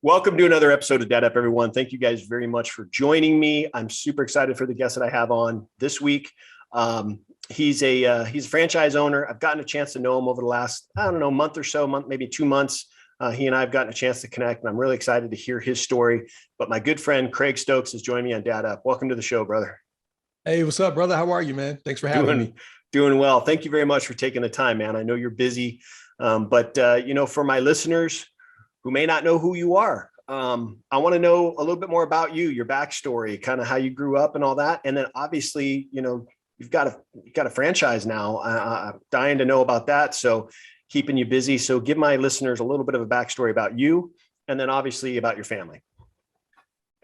Welcome to another episode of Dad Up, everyone. Thank you guys very much for joining me. I'm super excited for the guest that I have on this week. He's a franchise owner. I've gotten a chance to know him over the last, month or so, maybe 2 months. He and I have gotten a chance to connect, and I'm really excited to hear his story. But my good friend, Craig Stokes, is joining me on Dad Up. Welcome to the show, brother. Hey, what's up, brother? How are you, man? Thanks for having me. Doing well. Thank you very much for taking the time, man. I know you're busy, but for my listeners who may not know who you are, I want to know a little bit more about you, your backstory, kind of how you grew up and all that. And then obviously, you've got a franchise now. I'm dying to know about that. So keeping you busy. So give my listeners a little bit of a backstory about you, and then obviously about your family.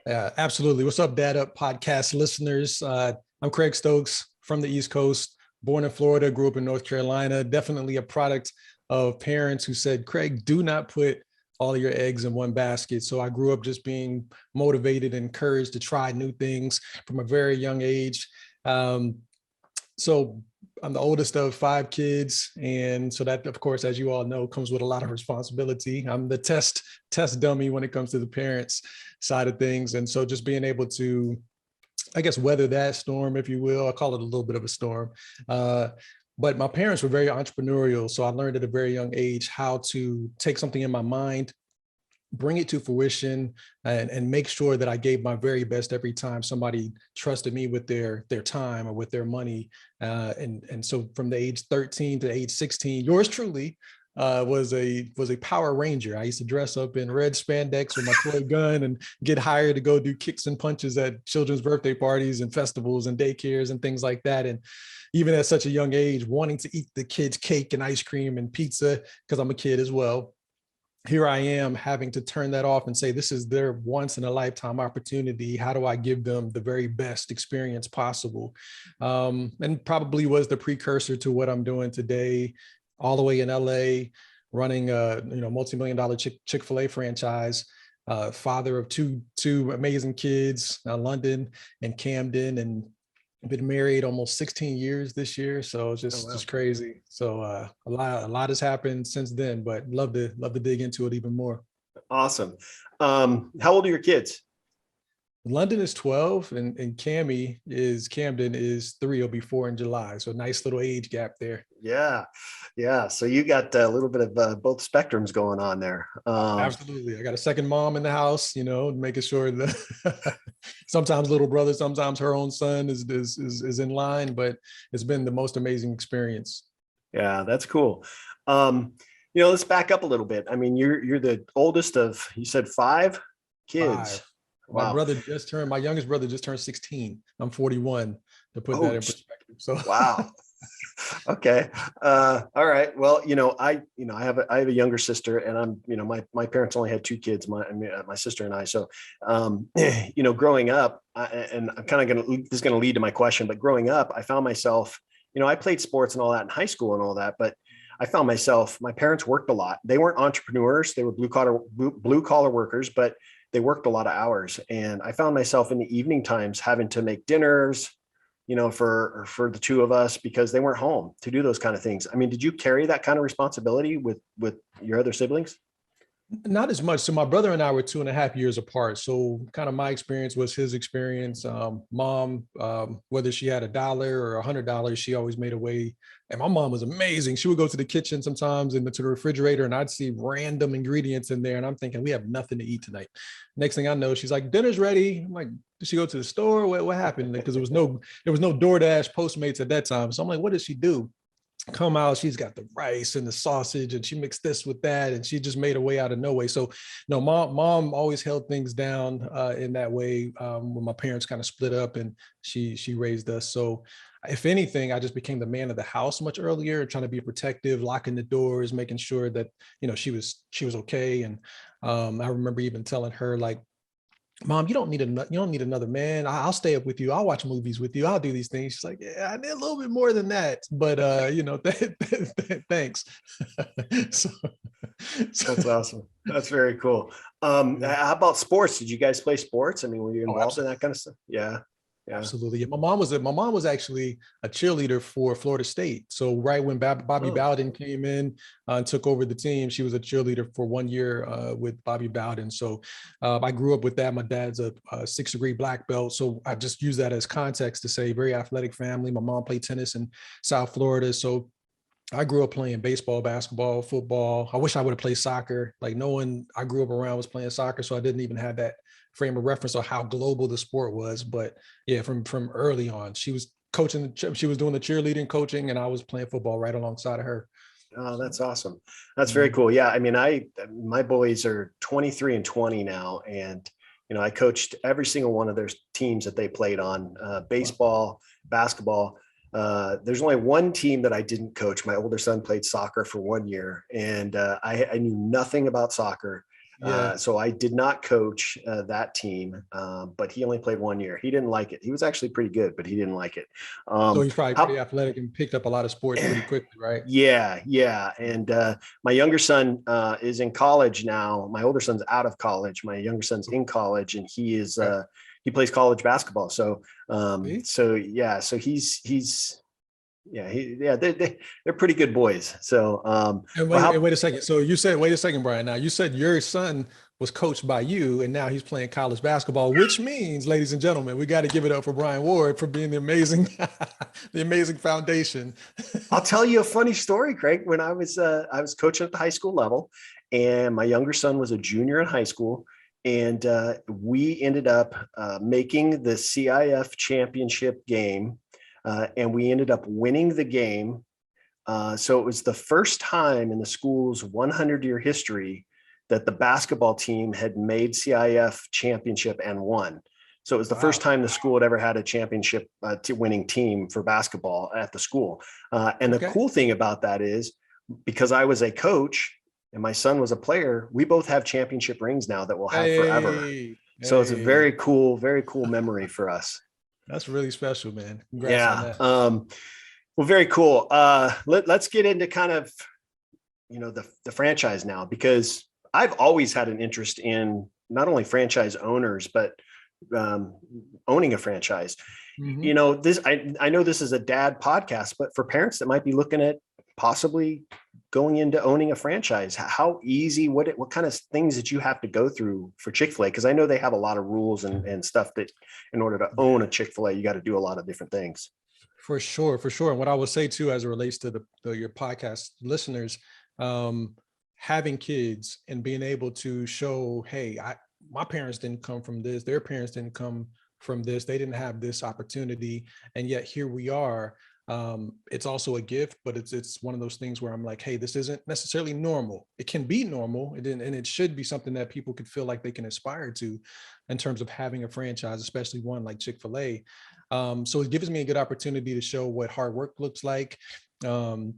Yeah, absolutely. What's up, Dad Up podcast listeners? I'm Craig Stokes from the East Coast, born in Florida, grew up in North Carolina, definitely a product of parents who said, Craig, do not put all of your eggs in one basket. So I grew up just being motivated and encouraged to try new things from a very young age. So I'm the oldest of 5 kids. And so that, of course, as you all know, comes with a lot of responsibility. I'm the test dummy when it comes to the parents side of things. And so just being able to, I guess, weather that storm, if you will. I call it a little bit of a storm. But my parents were very entrepreneurial. So I learned at a very young age how to take something in my mind, bring it to fruition, and make sure that I gave my very best every time somebody trusted me with their time or with their money. And so from the age 13 to age 16, yours truly was a Power Ranger. I used to dress up in red spandex with my toy gun and get hired to go do kicks and punches at children's birthday parties and festivals and daycares and things like that. And even at such a young age, wanting to eat the kids' cake and ice cream and pizza, because I'm a kid as well. Here I am having to turn that off and say, this is their once in a lifetime opportunity. How do I give them the very best experience possible? And probably was the precursor to what I'm doing today, all the way in LA, running a multi-million-dollar Chick-fil-A franchise, father of two amazing kids, London and Camden, and been married almost 16 years this year. So it's just crazy. So a lot has happened since then, but love to dig into it even more. Awesome. How old are your kids? London is 12 and Camden is 3. It'll be 4 in July. So nice little age gap there. Yeah. So you got a little bit of both spectrums going on there. Absolutely. I got a second mom in the house, making sure that sometimes little brother, sometimes her own son is in line, but it's been the most amazing experience. Yeah, that's cool. Let's back up a little bit. I mean, you're the oldest of, you said 5 kids. 5. Wow. My youngest brother just turned 16. I'm 41, to put that in perspective. So wow. Okay. All right. Well, I have a younger sister, and I'm, my parents only had 2 kids, my sister and I. So, growing up, and I'm kind of this is going to lead to my question, but growing up, I found myself, I played sports and all that in high school and all that, but I found myself, my parents worked a lot. They weren't entrepreneurs. They were blue collar workers, but they worked a lot of hours. And I found myself in the evening times having to make dinners, for the 2 of us, because they weren't home to do those kind of things. I mean, did you carry that kind of responsibility with your other siblings? Not as much. So my brother and I were 2.5 years apart. So kind of my experience was his experience. Mom, whether she had $1 or $100, she always made a way. And my mom was amazing. She would go to the kitchen sometimes to the refrigerator, and I'd see random ingredients in there. And I'm thinking, we have nothing to eat tonight. Next thing I know, she's like, dinner's ready. I'm like, did she go to the store? What happened? Because there was no DoorDash, Postmates at that time. So I'm like, what did she do? Come out, she's got the rice and the sausage, and she mixed this with that, and she just made a way out of no way. So mom always held things down in that way. When my parents kind of split up, and she raised us. So if anything, I just became the man of the house much earlier, trying to be protective, locking the doors, making sure that she was okay. And I remember even telling her, like, Mom, you don't need another man. I'll stay up with you. I'll watch movies with you. I'll do these things. She's like, yeah, I need a little bit more than that, but thanks. so That's awesome. That's very cool. How about sports? Did you guys play sports? I mean, were you involved in that kind of stuff? Yeah. Yeah. Absolutely. My mom was actually a cheerleader for Florida State. So right when Bobby Oh, Bowden came in and took over the team, she was a cheerleader for 1 year with Bobby Bowden. So I grew up with that. My dad's a 6th-degree black belt. So I just use that as context to say very athletic family. My mom played tennis in South Florida. So I grew up playing baseball, basketball, football. I wish I would have played soccer. Like no one I grew up around was playing soccer, so I didn't even have that frame of reference of how global the sport was. But yeah, from early on, she was coaching. She was doing the cheerleading, coaching, and I was playing football right alongside of her. oh, So, that's awesome. That's very mhm. cool. Yeah. I mean, my boys are 23 and 20 now. And, I coached every single one of their teams that they played on, Wow. baseball, basketball. There's only one team that I didn't coach. My older son played soccer for 1 year, and I knew nothing about soccer. Yeah. So I did not coach that team, but he only played 1 year. He didn't like it. He was actually pretty good, but he didn't like it. So he's probably pretty How athletic and picked up a lot of sports pretty quickly, right? Yeah, yeah. And my younger son is in college now. My older son's out of college. My younger son's in college, and Okay. he plays college basketball. See? So yeah, so they're pretty good boys. So And well, wait a second. So you said, wait a second, Brian. Now you said your son was coached by you, and now he's playing college basketball, which means, ladies and gentlemen, we got to give it up for Brian Ward for being the amazing, the amazing foundation. I'll tell you a funny story, Craig. When I was coaching at the high school level, and my younger son was a junior in high school, and we ended up making the CIF championship game, and we ended up winning the game. So it was the first time in the school's 100-year history that the basketball team had made CIF championship and won. So it was the first Wow. time the school had ever had a championship winning team for basketball at the school. And the Okay. cool thing about that is because I was a coach and my son was a player, we both have championship rings now that we'll have forever. Hey, So it's a hey, very cool memory for us. that's really special, man. Congrats on Yeah. that. Well, very cool. Let's get into kind of, the franchise now, because I've always had an interest in not only franchise owners, but um, owning a franchise. Hmm. I know this is a dad podcast, but for parents that might be looking at possibly going into owning a franchise, how easy, what kind of things that you have to go through for Chick-fil-A? Because I know they have a lot of rules and stuff that in order to own a Chick-fil-A, you got to do a lot of different things. For sure, for sure. And what I would say too, as it relates to your podcast listeners, um, having kids and being able to show, hey, my parents didn't come from this, their parents didn't come from this, they didn't have this opportunity, and yet here we are. It's also a gift, but it's one of those things where I'm like, hey, this isn't necessarily normal. It can be normal, and it should be something that people could feel like they can aspire to, in terms of having a franchise, especially one like Chick-fil-A. So it gives me a good opportunity to show what hard work looks like. Um,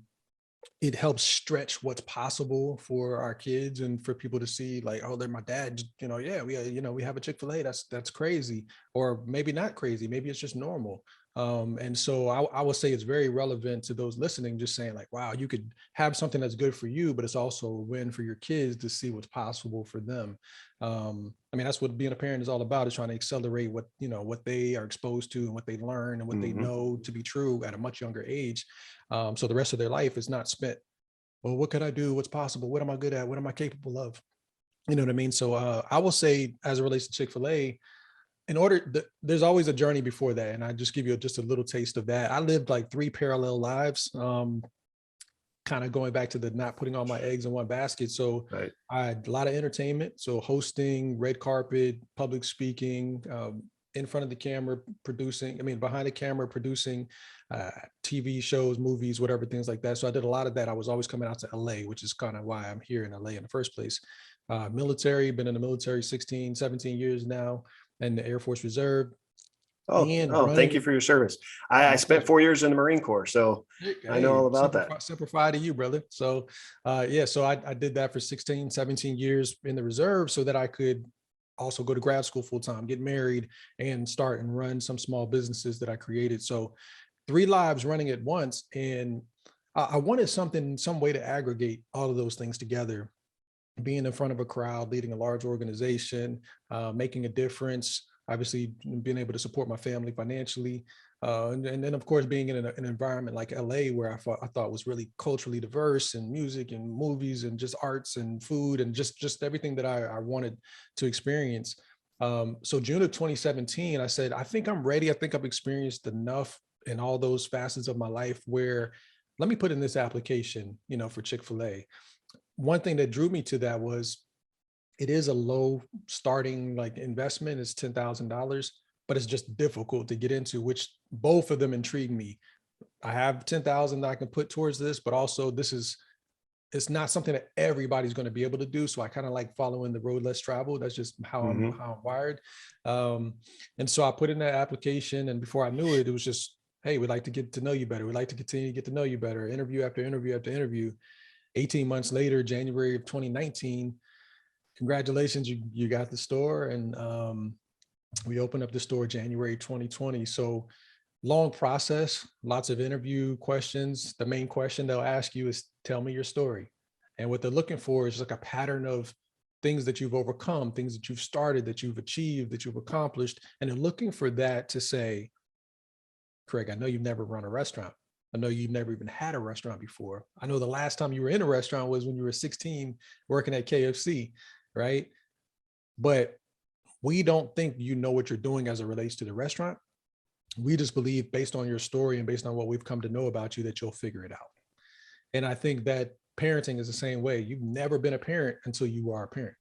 it helps stretch what's possible for our kids and for people to see like, oh, they're my dad, yeah, we have a Chick-fil-A. That's crazy. Or maybe not crazy. Maybe it's just normal. And so I would say it's very relevant to those listening, just saying like, wow, you could have something that's good for you, but it's also a win for your kids to see what's possible for them. I mean, that's what being a parent is all about, is trying to accelerate what they are exposed to and what they learn and what they Mhm. know to be true at a much younger age. So the rest of their life is not spent, well, what could I do? What's possible? What am I good at? What am I capable of? You know what I mean? So I will say, as it relates to Chick-fil-A, there's always a journey before that. And I just give you just a little taste of that. I lived like 3 parallel lives, kind of going back to the not putting all my eggs in one basket. So Right. I had a lot of entertainment. So hosting, red carpet, public speaking, in front of the camera, behind the camera, producing uh, TV shows, movies, whatever, things like that. So I did a lot of that. I was always coming out to LA, which is kind of why I'm here in LA in the first place. Military, been in the military 16, 17 years now, and the Air Force Reserve, and Oh, thank you running. for your service. Oh, I my spent pleasure. 4 years in the Marine Corps, so I know all Hey, about that. semper fi to you, brother. So, yeah, so I did that for 16, 17 years in the reserve so that I could also go to grad school full time, get married, and start and run some small businesses that I created. So, 3 lives running at once. And I wanted some way to aggregate all of those things together, being in front of a crowd, leading a large organization, making a difference, obviously being able to support my family financially. And then of course, being in an environment like LA, where I thought was really culturally diverse, and music and movies and just arts and food and just everything that I wanted to experience. So June of 2017, I said, I think I'm ready. I think I've experienced enough in all those facets of my life where let me put in this application, for Chick-fil-A. One thing that drew me to that was it is a low starting like investment. It's $10,000, but it's just difficult to get into, which both of them intrigue me. I have 10,000 that I can put towards this, but also it's not something that everybody's going to be able to do. So I kind of like following the road less traveled. That's just how I'm wired. And so I put in that application, and before I knew it, it was just, hey, we'd like to get to know you better. We'd like to continue to get to know you better. Interview after interview after interview. 18 months later, January of 2019, congratulations, you got the store. And we opened up the store January 2020. So long process, lots of interview questions. The main question they'll ask you is, tell me your story. And what they're looking for is like a pattern of things that you've overcome, things that you've started, that you've achieved, that you've accomplished. And they're looking for that to say, Craig, I know you've never run a restaurant. I know you've never even had a restaurant before. I know the last time you were in a restaurant was when you were 16 working at KFC, right? But we don't think you know what you're doing as it relates to the restaurant. We just believe, based on your story and based on what we've come to know about you, that you'll figure it out. And I think that parenting is the same way. You've never been a parent until you are a parent.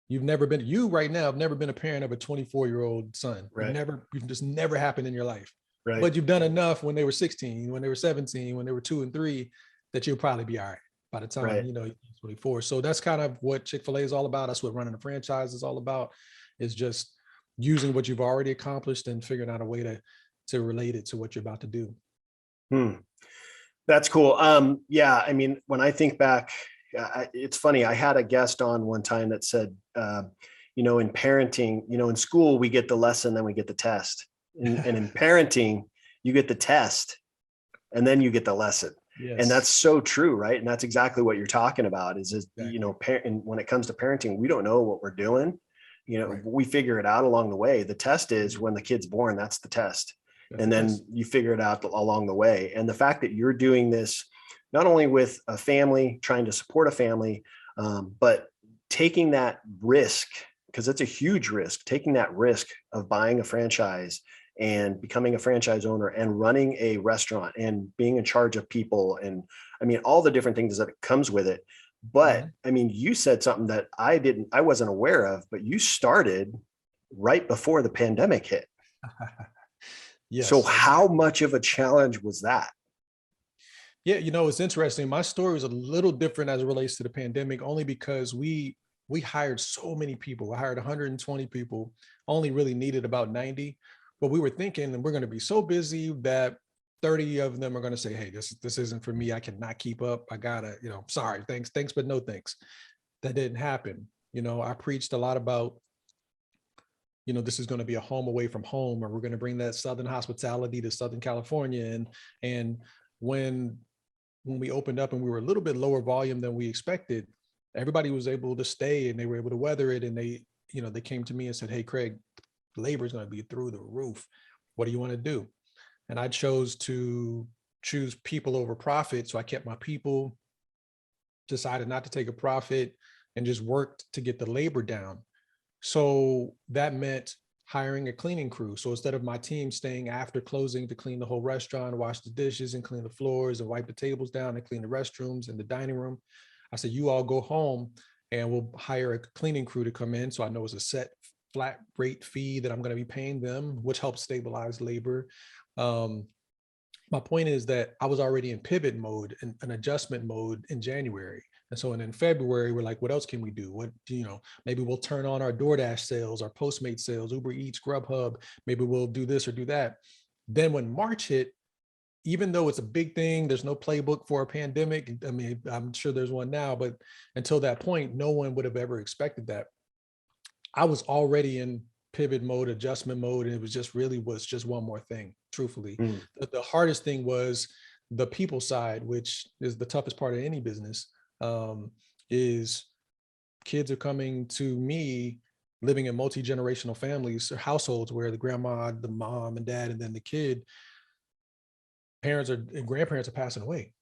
You right now have never been a parent of a 24-year-old son. Right. You've just never happened in your life. Right. But you've done enough when they were 16, when they were 17, when they were 2 and 3, that you'll probably be all right by the time, you're 24. So that's kind of what Chick-fil-A is all about. That's what running a franchise is all about, is just using what you've already accomplished and figuring out a way to relate it to what you're about to do. That's cool. Yeah, I mean, when I think back, it's funny. I had a guest on one time that said, in parenting, in school, we get the lesson, then we get the test. And in parenting, you get the test and then you get the lesson. Yes. And that's so true, right? And that's exactly what you're talking about is exactly. When it comes to parenting, we don't know what we're doing. Right. We figure it out along the way. The test is when the kid's born, that's the test. And then you figure it out along the way. And the fact that you're doing this, not only with a family, trying to support a family, but taking that risk, because it's a huge risk, taking that risk of buying a franchise and becoming a franchise owner and running a restaurant and being in charge of people. And I mean, all the different things that comes with it. But I mean, you said something that I wasn't aware of, but you started right before the pandemic hit. Yes. So how much of a challenge was that? Yeah, it's interesting. My story was a little different as it relates to the pandemic, only because we hired so many people. I hired 120 people, only really needed about 90. But we were thinking, and we're going to be so busy that 30 of them are going to say, hey, this isn't for me. I cannot keep up. I gotta, sorry, thanks, but no thanks. That didn't happen. I preached a lot about, this is going to be a home away from home, or we're going to bring that Southern hospitality to Southern California. And when we opened up and we were a little bit lower volume than we expected, everybody was able to stay and they were able to weather it. And they came to me and said, hey, Craig, labor is going to be through the roof. What do you want to do? And I chose people over profit. So I kept my people, decided not to take a profit, and just worked to get the labor down. So that meant hiring a cleaning crew. So instead of my team staying after closing to clean the whole restaurant, wash the dishes and clean the floors and wipe the tables down and clean the restrooms and the dining room, I said, you all go home and we'll hire a cleaning crew to come in. So I know it's a set flat rate fee that I'm going to be paying them, which helps stabilize labor. My point is that I was already in pivot mode and an adjustment mode in January. And so in February, we're like, what else can we do? Maybe we'll turn on our DoorDash sales, our Postmates sales, Uber Eats, Grubhub. Maybe we'll do this or do that. Then when March hit, even though it's a big thing, there's no playbook for a pandemic. I mean, I'm sure there's one now, but until that point, no one would have ever expected that. I was already in pivot mode, adjustment mode, and it was just one more thing, truthfully. The hardest thing was the people side, which is the toughest part of any business, is kids are coming to me living in multi-generational families or households where the grandma, the mom and dad, and then the kid, parents are and grandparents are passing away.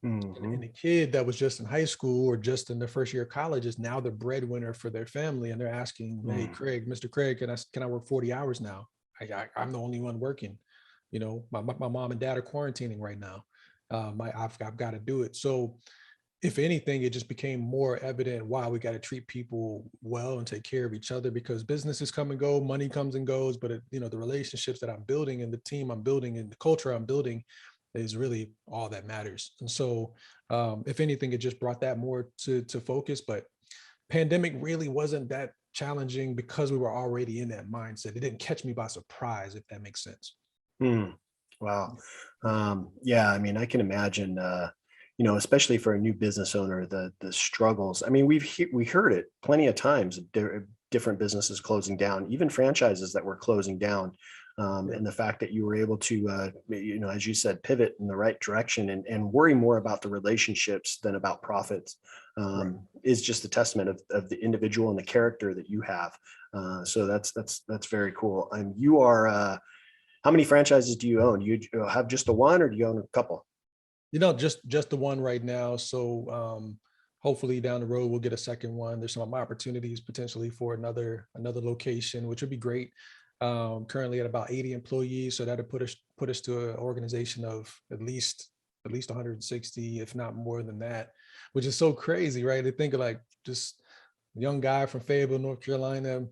And Mhm. the kid that was just in high school or just in their first year of college is now the breadwinner for their family. And they're asking, hey, Mm. Craig, Mr. Craig, can I work 40 hours now? I'm the only one working. You know, my mom and dad are quarantining right now. I've got to do it. So if anything, it just became more evident why we got to treat people well and take care of each other, because businesses come and go, money comes and goes, but the relationships that I'm building and the team I'm building and the culture I'm building is really all that matters. And so, if anything, it just brought that more to focus. But pandemic really wasn't that challenging because we were already in that mindset. It didn't catch me by surprise, if that makes sense. Mm. Wow. Yeah. Yeah, I mean, I can imagine, especially for a new business owner, the struggles. I mean, we heard it plenty of times, different businesses closing down, even franchises that were closing down. Yeah. And the fact that you were able to, as you said, pivot in the right direction and worry more about the relationships than about profits, Right. is just a testament of the individual and the character that you have. So that's very cool. And you are, how many franchises do you own? Do you have just the one, or do you own a couple? Just the one right now. So hopefully down the road we'll get a second one. There's some opportunities potentially for another location, which would be great. Currently at about 80 employees, so that'll put us to an organization of at least 160, if not more than that, which is so crazy, right? To think of like just a young guy from Fayetteville, North Carolina,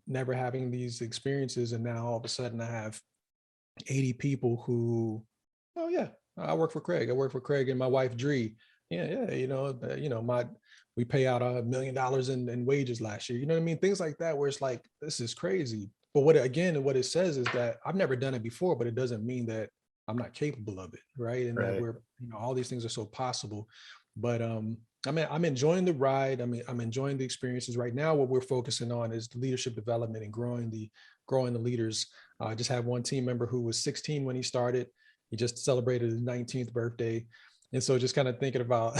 never having these experiences, and now all of a sudden I have 80 people who, oh yeah, I work for Craig. I work for Craig and my wife Dree. Yeah, yeah, we pay out $1 million in wages last year. You know what I mean? Things like that, where it's like, this is crazy. But what it says is that I've never done it before, but it doesn't mean that I'm not capable of it, right? And that Right. all these things are so possible. But I'm enjoying the ride. I mean, I'm enjoying the experiences right now. What we're focusing on is the leadership development and growing the leaders. I just had one team member who was 16 when he started. He just celebrated his 19th birthday. And so just kind of thinking about,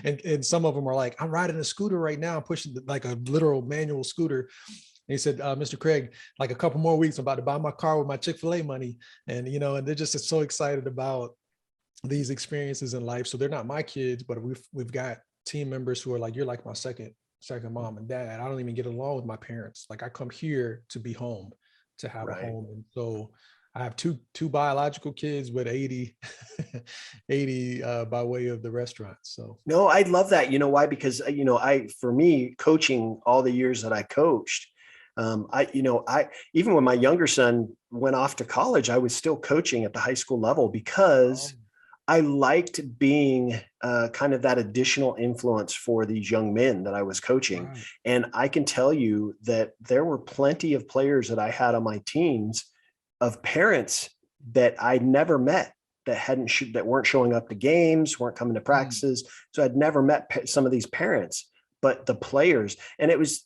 and some of them are like, I'm riding a scooter right now, pushing like a literal manual scooter. And he said, Mr. Craig, like a couple more weeks, I'm about to buy my car with my Chick-fil-A money. And they're just so excited about these experiences in life. So they're not my kids, but we've got team members who are like, you're like my second mom and dad. I don't even get along with my parents. Like I come here to be home, to have a Right. home. And so I have two biological kids, but 80 80 by way of the restaurant. So No, I love that. You know why? Because for me, coaching all the years that I coached, I even when my younger son went off to college, I was still coaching at the high school level because I liked being kind of that additional influence for these young men that I was coaching. right. And I can tell you that there were plenty of players that I had on my teams of parents that I never met, that that weren't showing up to games, weren't coming to Mm, practices. So I'd never met some of these parents, but the players. And it was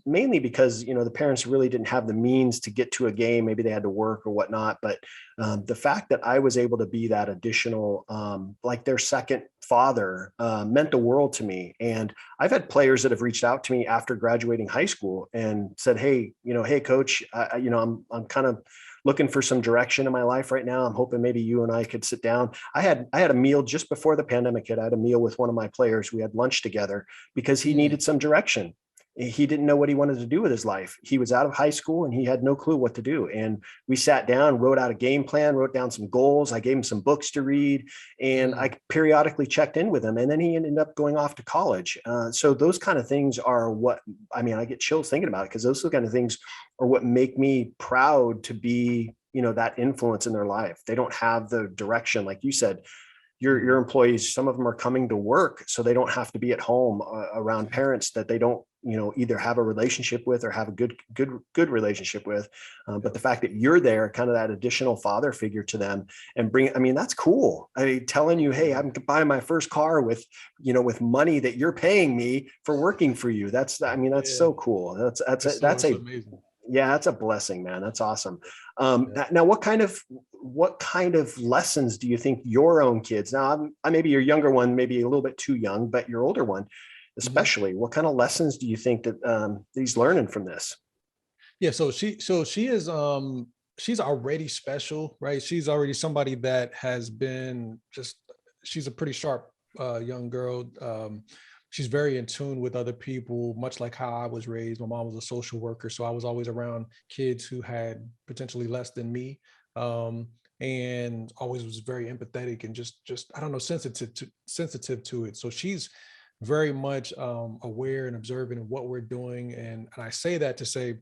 mainly because the parents really didn't have the means to get to a game. Maybe they had to work or whatnot. But the fact that I was able to be that additional, like their second father, meant the world to me. And I've had players that have reached out to me after graduating high school and said, "Hey, hey, coach, I'm kind of looking for some direction in my life right now. I'm hoping maybe you and I could sit down." I had a meal just before the pandemic hit. I had a meal with one of my players. We had lunch together because he mm, needed some direction. He didn't know what he wanted to do with his life. He was out of high school and he had no clue what to do. And we sat down, wrote out a game plan, wrote down some goals. I gave him some books to read, and mm, I periodically checked in with him. And then he ended up going off to college. So those kind of things are what, I mean, I get chills thinking about it, because those kind of things are what make me proud to be, that influence in their life. They don't have the direction, like you said. Your mm. employees, some of them are coming to work so they don't have to be at home around Exactly. parents that they don't either have a relationship with or have a good relationship with. But Yep. the fact that you're there, kind of that additional father figure to them, and I mean, that's cool. I mean, telling you, hey, I'm buying my first car with money that you're paying me for working for you. I mean, that's Yeah. so cool. That's It's a, so that's it's a amazing. Yeah, that's a blessing, man. That's awesome. Yeah. Now, what kind of lessons do you think your own kids? Now, maybe your younger one, maybe a little bit too young, but your older one, Mhm. especially. What kind of lessons do you think that he's learning from this? Yeah, she is she's already special, right? She's already somebody that has been just she's a pretty sharp young girl. She's very in tune with other people, much like how I was raised. My mom was a social worker, so I was always around kids who had potentially less than me. Um, and always was very empathetic and just I don't know, sensitive to it. So she's very much aware and observant of what we're doing. And I say that to say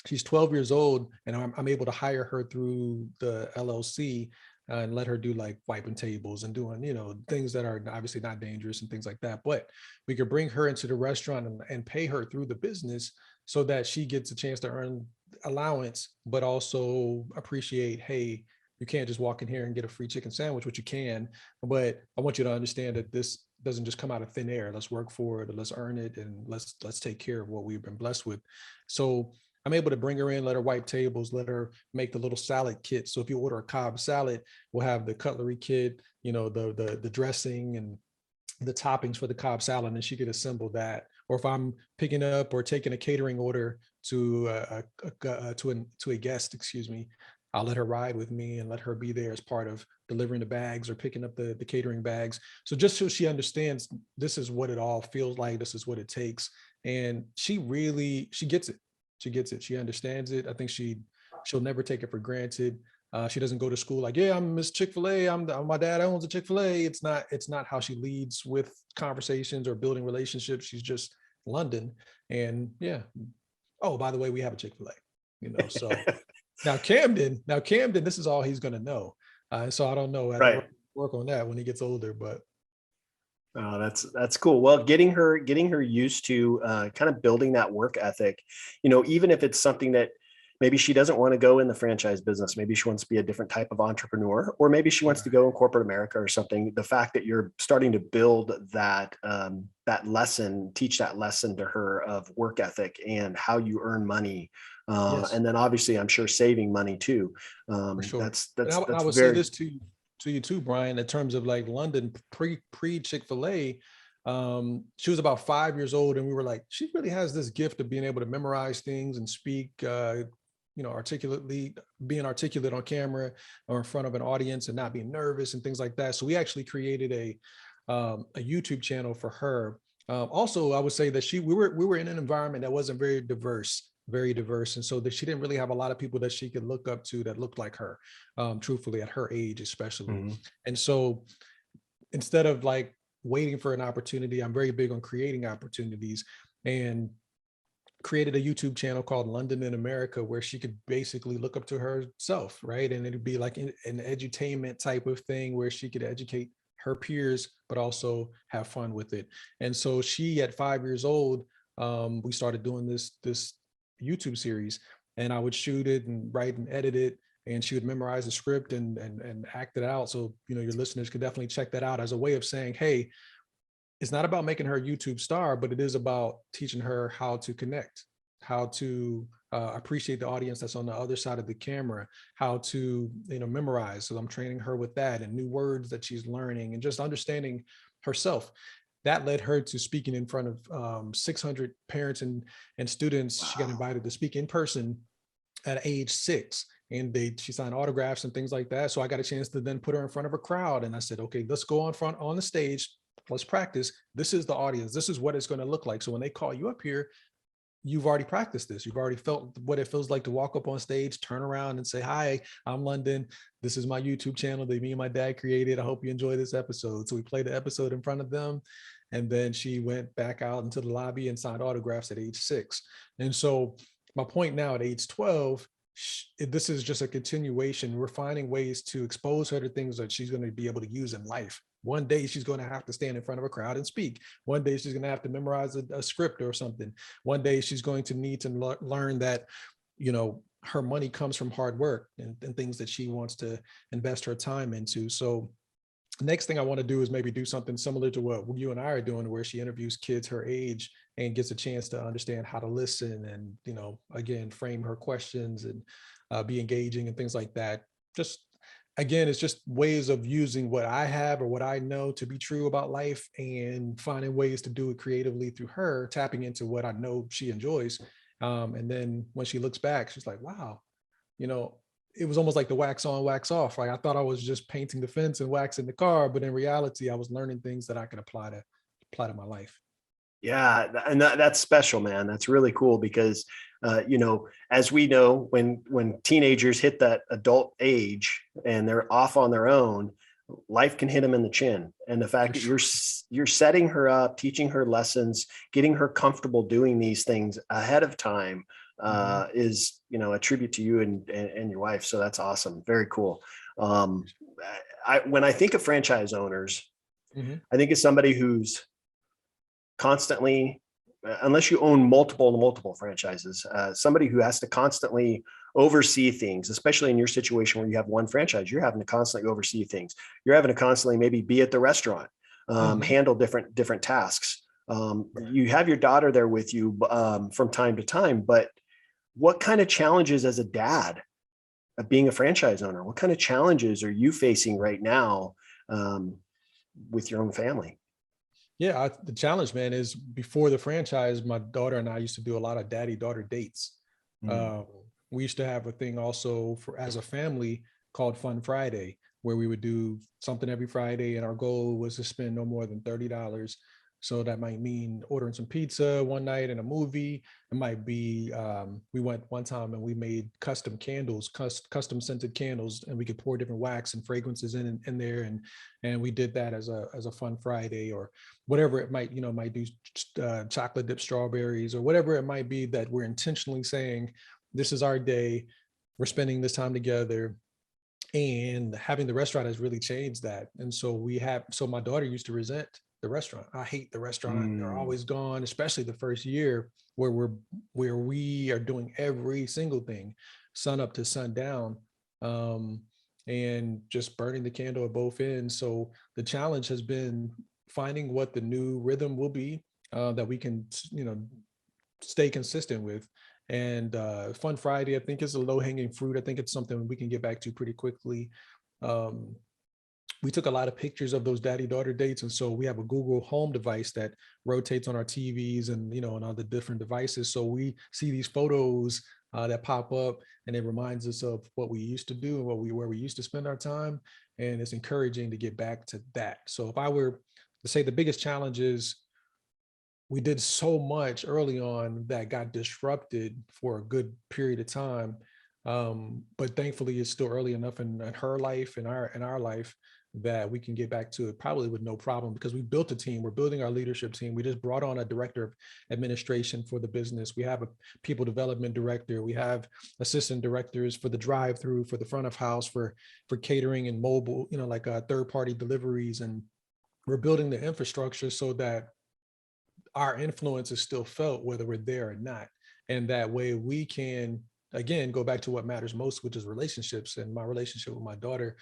she's 12 years old, and I'm able to hire her through the LLC and let her do like wiping tables and doing, things that are obviously not dangerous and things like that. But we could bring her into the restaurant and pay her through the business so that she gets a chance to earn allowance, but also appreciate, hey, you can't just walk in here and get a free chicken sandwich, which you can, but I want you to understand that this doesn't just come out of thin air. Let's work for it, or let's earn it, and let's take care of what we've been blessed with. So I'm able to bring her in, let her wipe tables, let her make the little salad kit. So if you order a Cobb salad, we'll have the cutlery kit, the dressing and the toppings for the Cobb salad, and she could assemble that. Or if I'm picking up or taking a catering order to to a guest, excuse me, I'll let her ride with me and let her be there as part of delivering the bags or picking up the catering bags. So just so she understands, this is what it all feels like. This is what it takes. And she gets it. She gets it. She understands it. I think she'll never take it for granted. She doesn't go to school like, yeah, I'm Miss Chick-fil-A. My dad owns a Chick-fil-A. It's not how she leads with conversations or building relationships. She's just London. And yeah. Oh, by the way, we have a Chick-fil-A, so now Camden, this is all he's gonna know. So I don't know. I Right. work on that when he gets older, but Oh, that's cool. Well, getting her used to kind of building that work ethic, even if it's something that maybe she doesn't want to go in the franchise business, maybe she wants to be a different type of entrepreneur, or maybe she wants to go in corporate America or something. The fact that you're starting to build teach that lesson to her of work ethic and how you earn money, yes, and then obviously I'm sure saving money too. for sure. That's And that's I that's would say very this to you too, Brian, in terms of like London pre Chick-fil-A. She was about 5 years old, and we were like, she really has this gift of being able to memorize things and speak, articulately, being articulate on camera or in front of an audience and not being nervous and things like that. So we actually created a YouTube channel for her. Also, I would say that we were in an environment that wasn't very diverse, and so that she didn't really have a lot of people that she could look up to that looked like her, truthfully, at her age especially. Mhm. And so instead of like waiting for an opportunity, I'm very big on creating opportunities, and created a YouTube channel called London in America, where she could basically look up to herself, right? And it'd be like an edutainment type of thing where she could educate her peers, but also have fun with it. And so she, at 5 years old, we started doing this YouTube series, and I would shoot it and write and edit it, and she would memorize the script and act it out. So your listeners could definitely check that out as a way of saying, hey, it's not about making her a YouTube star, but it is about teaching her how to connect, how to appreciate the audience that's on the other side of the camera, how to memorize. So I'm training her with that and new words that she's learning and just understanding herself. That led her to speaking in front of 600 parents and students. She got Wow. invited to speak in person at age 6, and she signed autographs and things like that. So I got a chance to then put her in front of a crowd, and I said, okay, let's go on the stage. Let's practice. This is the audience. This is what it's going to look like. So when they call you up here, you've already practiced this. You've already felt what it feels like to walk up on stage, turn around and say, hi, I'm London. This is my YouTube channel that me and my dad created. I hope you enjoy this episode. So we played the episode in front of them. And then she went back out into the lobby and signed autographs at age 6. And so my point now at age 12, this is just a continuation. We're finding ways to expose her to things that she's going to be able to use in life. One day she's going to have to stand in front of a crowd and speak. One day she's going to have to memorize a script or something. One day she's going to need to learn that, her money comes from hard work and things that she wants to invest her time into. So next thing I want to do is maybe do something similar to what you and I are doing, where she interviews kids her age and gets a chance to understand how to listen and, again, frame her questions and be engaging and things like that. Just again, it's just ways of using what I have or what I know to be true about life and finding ways to do it creatively through her, tapping into what I know she enjoys. And then when she looks back, she's like, wow, you know, it was almost like the wax on, wax off. Like I thought I was just painting the fence and waxing the car, but in reality, I was learning things that I could apply to my life. Yeah, and that's special, man. That's really cool because, as we know, when teenagers hit that adult age and they're off on their own, life can hit them in the chin. And the fact For that sure. you're setting her up, teaching her lessons, getting her comfortable doing these things ahead of time Mhm. is, a tribute to you and your wife. So that's awesome. Very cool. Um, when I think of franchise owners, Mhm. I think of somebody who's constantly, unless you own multiple franchises, somebody who has to constantly oversee things, especially in your situation where you have one franchise, you're having to constantly oversee things. You're having to constantly maybe be at the restaurant, Mhm. handle different tasks. Right. You have your daughter there with you from time to time, but what kind of challenges as a dad of being a franchise owner? What kind of challenges are you facing right now um, with your own family? Yeah, the challenge, man, is before the franchise, my daughter and I used to do a lot of daddy-daughter dates. Mm. Um, we used to have a thing also for as a family called Fun Friday, where we would do something every Friday, and our goal was to spend no more than $30. So that might mean ordering some pizza one night and a movie. It might be we went one time and we made custom candles, custom scented candles, and we could pour different wax and fragrances in there, and we did that as a fun Friday or whatever it might, might do chocolate dip strawberries or whatever it might be that we're intentionally saying, this is our day. We're spending this time together. And having the restaurant has really changed that. And so my daughter used to resent the restaurant. I hate the restaurant. They're Mm. always gone, especially the first year where we are doing every single thing, sun up to sundown. Um, and just burning the candle at both ends. So the challenge has been finding what the new rhythm will be that we can, stay consistent with. And Fun Friday, I think, is a low hanging fruit. I think it's something we can get back to pretty quickly. Um, we took a lot of pictures of those daddy daughter dates, and so we have a Google Home device that rotates on our TVs and on all the different devices. So we see these photos that pop up, and it reminds us of what we used to do and where we used to spend our time, and it's encouraging to get back to that. So if I were to say the biggest challenge is we did so much early on that got disrupted for a good period of time. But thankfully it's still early enough in her life and our life that we can get back to it probably with no problem because we built a team. We're building our leadership team. We just brought on a director of administration for the business. We have a people development director. We have assistant directors for the drive through, for the front of house, for catering and mobile, like third party deliveries. And we're building the infrastructure so that our influence is still felt whether we're there or not. And that way we can, again, go back to what matters most, which is relationships. And my relationship with my daughter,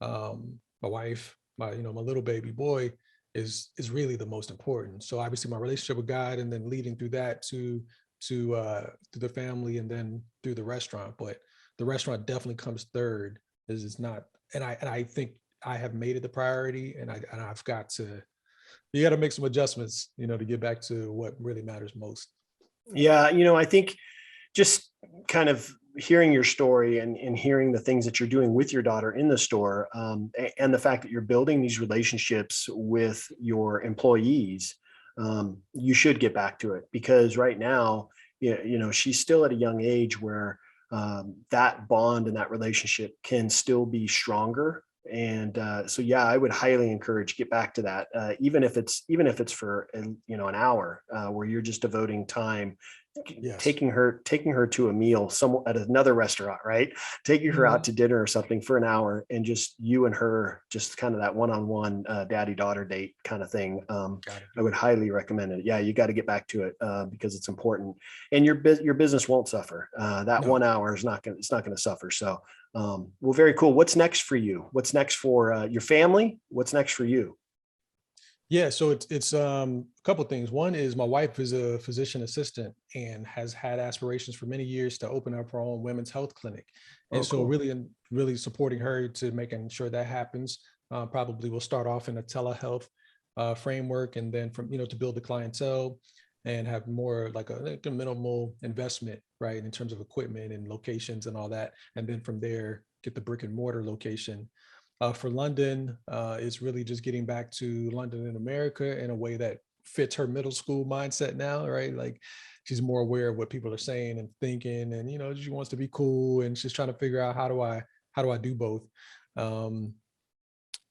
my wife, my little baby boy is really the most important. So obviously my relationship with God and then leading through that to the family and then through the restaurant. But the restaurant definitely comes third. Is it's not, and I think I have made it the priority, and I've got to, you got to make some adjustments, to get back to what really matters most. Yeah, I think just kind of hearing your story and hearing the things that you're doing with your daughter in the store, and the fact that you're building these relationships with your employees, you should get back to it because right now, she's still at a young age where that bond and that relationship can still be stronger. And so, yeah, I would highly encourage get back to that, even if it's for an hour where you're just devoting time Yes. taking her to a meal some at another restaurant, right? Taking her out Mhm. to dinner or something for an hour and just you and her, just kind of that one-on-one daddy daughter date kind of thing. Got to I do would it. highly recommend it. Yeah, you got to get back to it because it's important, and your business won't suffer. That No. 1 hour is not going it's not going to suffer. So, well, very cool. What's next for you? What's next for your family? What's next for you? Yeah, so it's a couple things. One is my wife is a physician assistant and has had aspirations for many years to open up her own women's health clinic, and Oh, so cool. really supporting her to making sure that happens. Probably we'll start off in a telehealth framework, and then from to build the clientele and have more like a minimal investment, right, in terms of equipment and locations and all that, and then from there get the brick and mortar location. For London, it's really just getting back to London in America in a way that fits her middle school mindset now, right? Like she's more aware of what people are saying and thinking, and she wants to be cool, and she's trying to figure out how do I do both. Um,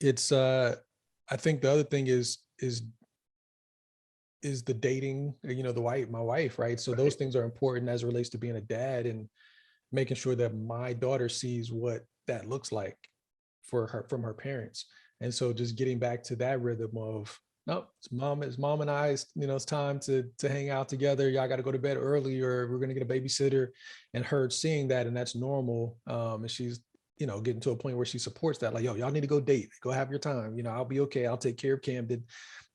it's I think the other thing is the dating, my wife, right? So those Right. things are important as it relates to being a dad and making sure that my daughter sees what that looks like for her from her parents. And so just getting back to that rhythm of no, it's mom and I, it's time to hang out together. Y'all got to go to bed early or we're gonna get a babysitter, and her seeing that and that's normal. And she's getting to a point where she supports that, like, yo, y'all need to go date, go have your time. I'll be okay. I'll take care of Camden.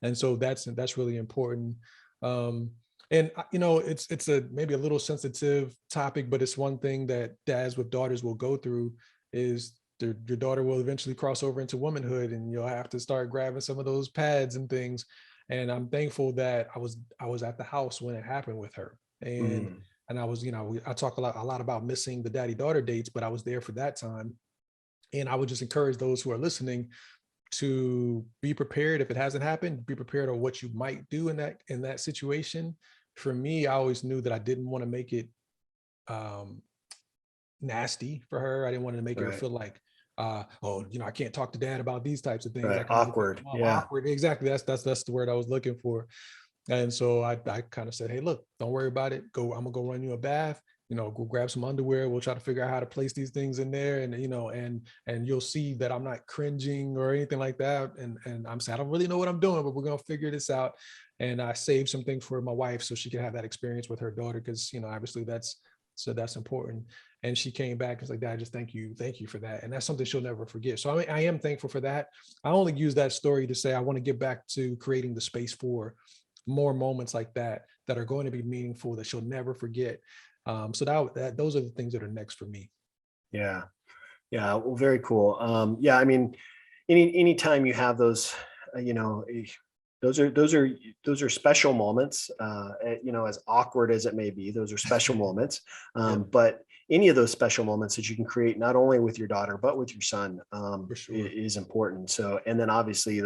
And so that's really important. Um, and it's a maybe a little sensitive topic, but it's one thing that dads with daughters will go through is your daughter will eventually cross over into womanhood, and you'll have to start grabbing some of those pads and things. And I'm thankful that I was at the house when it happened with her, and Mm, and I was I talk a lot about missing the daddy daughter dates, but I was there for that time. And I would just encourage those who are listening to be prepared. If it hasn't happened, be prepared on what you might do in that situation. For me, I always knew that I didn't want to make it um nasty for her. I didn't want to make her right. feel like oh, I can't talk to dad about these types of things. Right. That can make Awkward. mom Yeah. awkward. Exactly. That's the word I was looking for. And so I kind of said, hey, look, don't worry about it. I'm gonna go run you a bath. Go grab some underwear. We'll try to figure out how to place these things in there, and and you'll see that I'm not cringing or anything like that. And I'm saying I don't really know what I'm doing, but we're gonna figure this out. And I saved some things for my wife so she could have that experience with her daughter, because obviously that's important. And she came back and was like, Dad, just thank you for that. And that's something she'll never forget. So I am thankful for that. I only use that story to say I want to get back to creating the space for more moments like that are going to be meaningful, that she'll never forget. So those are the things that are next for me. Yeah. Yeah. Well, very cool. Yeah. I mean, anytime you have those, those are special moments. As awkward as it may be, those are special moments. Yeah, But any of those special moments that you can create, not only with your daughter but with your son, for sure. is important. So, and then obviously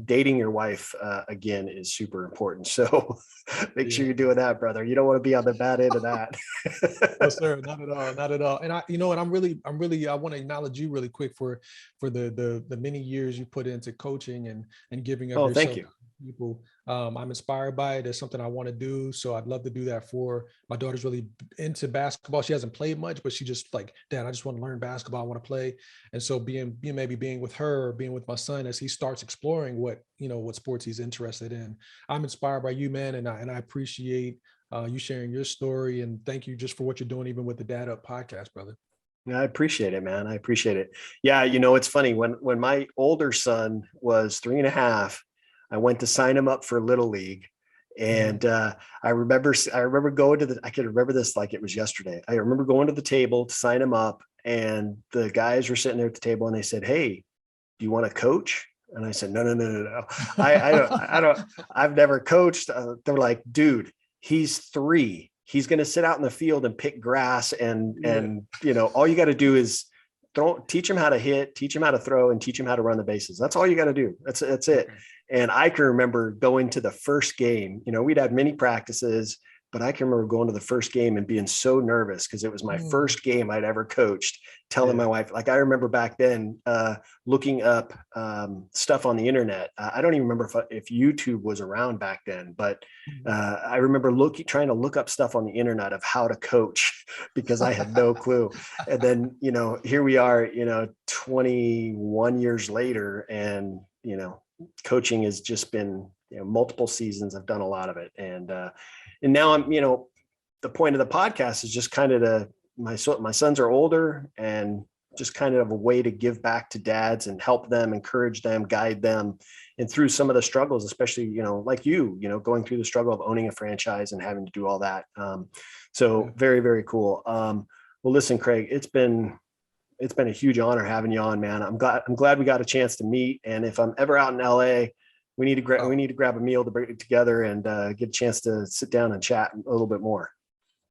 dating your wife again is super important. So, make sure Yeah. you're doing that, brother. You don't want to be on the bad end of that. No, sir, not at all, not at all. And and I want to acknowledge you really quick for the many years you put into coaching and giving of Oh, thank yourself you. to people. I'm inspired by it. It's something I want to do. So I'd love to do that for my daughter's really into basketball. She hasn't played much, but she just like, Dad, I just want to learn basketball. I want to play. And so being with her or being with my son as he starts exploring what sports he's interested in. I'm inspired by you, man, and I appreciate you sharing your story, and thank you just for what you're doing, even with the Dad Up podcast, brother. Yeah, I appreciate it, man. I appreciate it. Yeah, it's funny when my older son was 3.5, I went to sign him up for Little League, Mhm. and I remember going to I can remember this like it was yesterday. I remember going to the table to sign him up, and the guys were sitting there at the table, and they said, "Hey, do you want to coach?" And I said, "No, no, no, no, no. I don't. I've never coached." They're like, "Dude, he's 3. He's going to sit out in the field and pick grass, and Yeah. and all you got to do is teach him how to hit, teach him how to throw, and teach him how to run the bases. That's all you got to do. That's it." Okay. And I can remember going to the first game. We'd had many practices, but I can remember going to the first game and being so nervous because it was my Mm. first game I'd ever coached. Telling my Yeah. wife, like I remember back then, looking up stuff on the internet. I don't even remember if YouTube was around back then, but Mhm. I remember trying to look up stuff on the internet of how to coach because I had no clue. And then, here we are, 21 years later, and, coaching has just been, multiple seasons. I've done a lot of it. And now I'm, the point of the podcast is just kind of my sons are older, and just kind of a way to give back to dads and help them, encourage them, guide them, and through some of the struggles, especially, like going through the struggle of owning a franchise and having to do all that. So very, very cool. Well, listen, Craig, it's been a huge honor having you on, man. I'm glad we got a chance to meet. And if I'm ever out in LA, we need to grab a meal to bring it together and get a chance to sit down and chat a little bit more.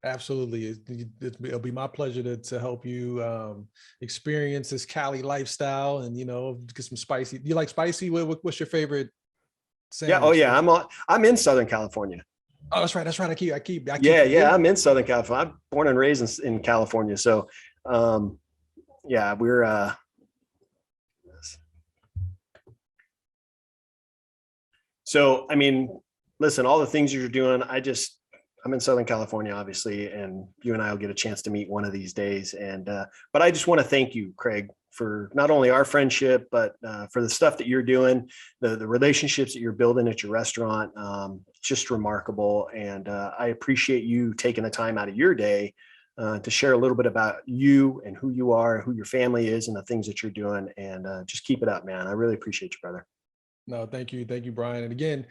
Absolutely. It'll be my pleasure to help you experience this Cali lifestyle and, get some spicy. You like spicy? What's your favorite sandwich? Yeah. Oh yeah. I'm in Southern California. Oh, that's right. I keep. Yeah. I'm in Southern California. I'm born and raised in California. So, yeah, we're, so, I mean, listen, all the things you're doing, I'm in Southern California, obviously, and you and I will get a chance to meet one of these days. And, but I just want to thank you, Craig, for not only our friendship, but for the stuff that you're doing, the relationships that you're building at your restaurant. Just remarkable. And I appreciate you taking the time out of your day to share a little bit about you and who you are, who your family is, and the things that you're doing. And just keep it up, man. I really appreciate you, brother. No, thank you. Thank you, Bryan. And again,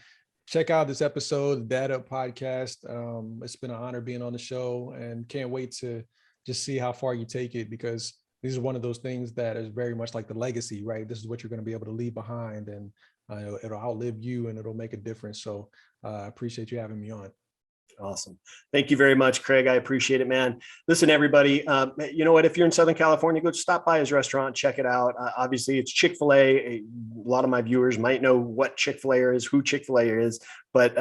check out this episode, the Dad Up Podcast. It's been an honor being on the show and can't wait to just see how far you take it, because this is one of those things that is very much like the legacy, right? This is what you're going to be able to leave behind, and it'll outlive you and it'll make a difference. So I appreciate you having me on. Awesome. Thank you very much, Craig. I appreciate it, man. Listen, everybody, you know what? If you're in Southern California, go stop by his restaurant, check it out. Obviously, it's Chick-fil-A. A lot of my viewers might know what Chick-fil-A is, who Chick-fil-A is, but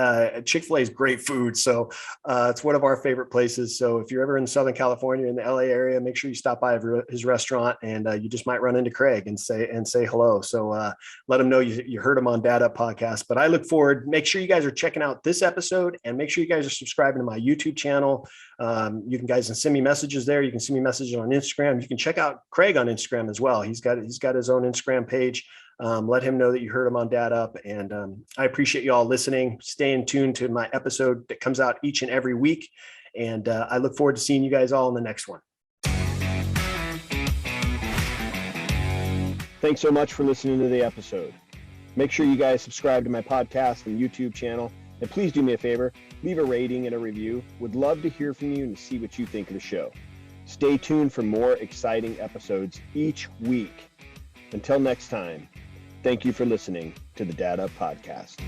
Chick-fil-A is great food. So it's one of our favorite places. So if you're ever in Southern California, in the LA area, make sure you stop by his restaurant, and you just might run into Craig and say hello. So let him know you heard him on Dad Up Podcast. But I look forward. Make sure you guys are checking out this episode, and make sure you guys are subscribing to my YouTube channel. You can send me messages there. You can send me messages on Instagram. You can check out Craig on Instagram as well. He's got his own Instagram page. Let him know that you heard him on Dad Up. And I appreciate you all listening, staying tuned to my episode that comes out each and every week. And I look forward to seeing you guys all in the next one. Thanks so much for listening to the episode. Make sure you guys subscribe to my podcast and YouTube channel. And please do me a favor, leave a rating and a review. Would love to hear from you and see what you think of the show. Stay tuned for more exciting episodes each week. Until next time, thank you for listening to the Dad Up Podcast.